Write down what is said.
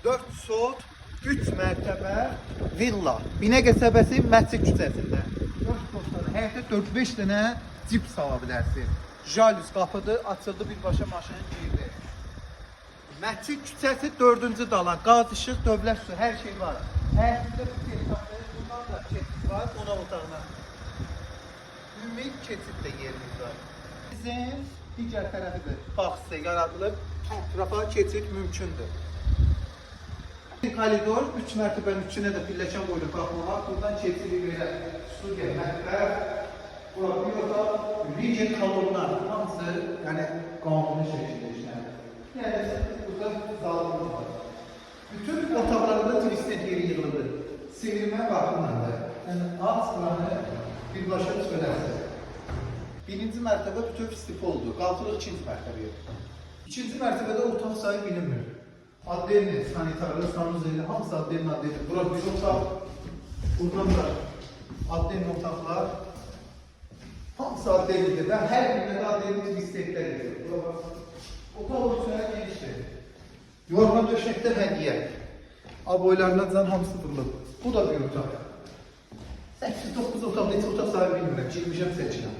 4 sot, 3 mərtəbə villa. Binə qəsəbəsi Məscid küçəsində. 4 sotdan həyətdə 4-5 dənə cip sala bilərsin. Jalüz qapıdır, açıldı birbaşa maşının girdi. Məscid küçəsi 4-cü dala, qaz, işıq, dövlət su, hər şey var. Həyətində bir keçid, bundan da keçid var, qonaq otağına. Ümumi keçid də yerimiz var. Bizim digər tərəfidir, baxsı yaradılıb, ətrafa keçid mümkündür. Koridor 3 mərtəbənin üçünə də pilləkən qoyulub baxmağa, buradan keçidi belə studiya, mətbəx, bura bir otaq, rigid kolonlar, hamısı yəni qanuni şəkildə işlənir. Yəni, burada zalımız var. Bütün otaqlarında twisted yeri yığılır. Sevilmə baxımlardır. Yəni, az buranı birbaşa söylərsiniz. Birinci mərtəbə bütün stipoldur. Qalxırıq ikinci mərtəbəyə. İkinci mərtəbədə otaq sayı bilinmir. Adlenli, sanitarlı, sanuzeli, hamısı adlenli. Bura bir otaq, buradan da adlenli otaqlar. Hamısı adlenlidir. Və hər birində də adlenli twistedlər edir. Otaq ölçüləri genişdir. Yorma döşəkdə hədiyyə. Aboylarından can hamısı durulub. Bu da bir otaq. 8-9 otaq, neçə otaq sahibi bilmirəm. Girmişəm seçirəm.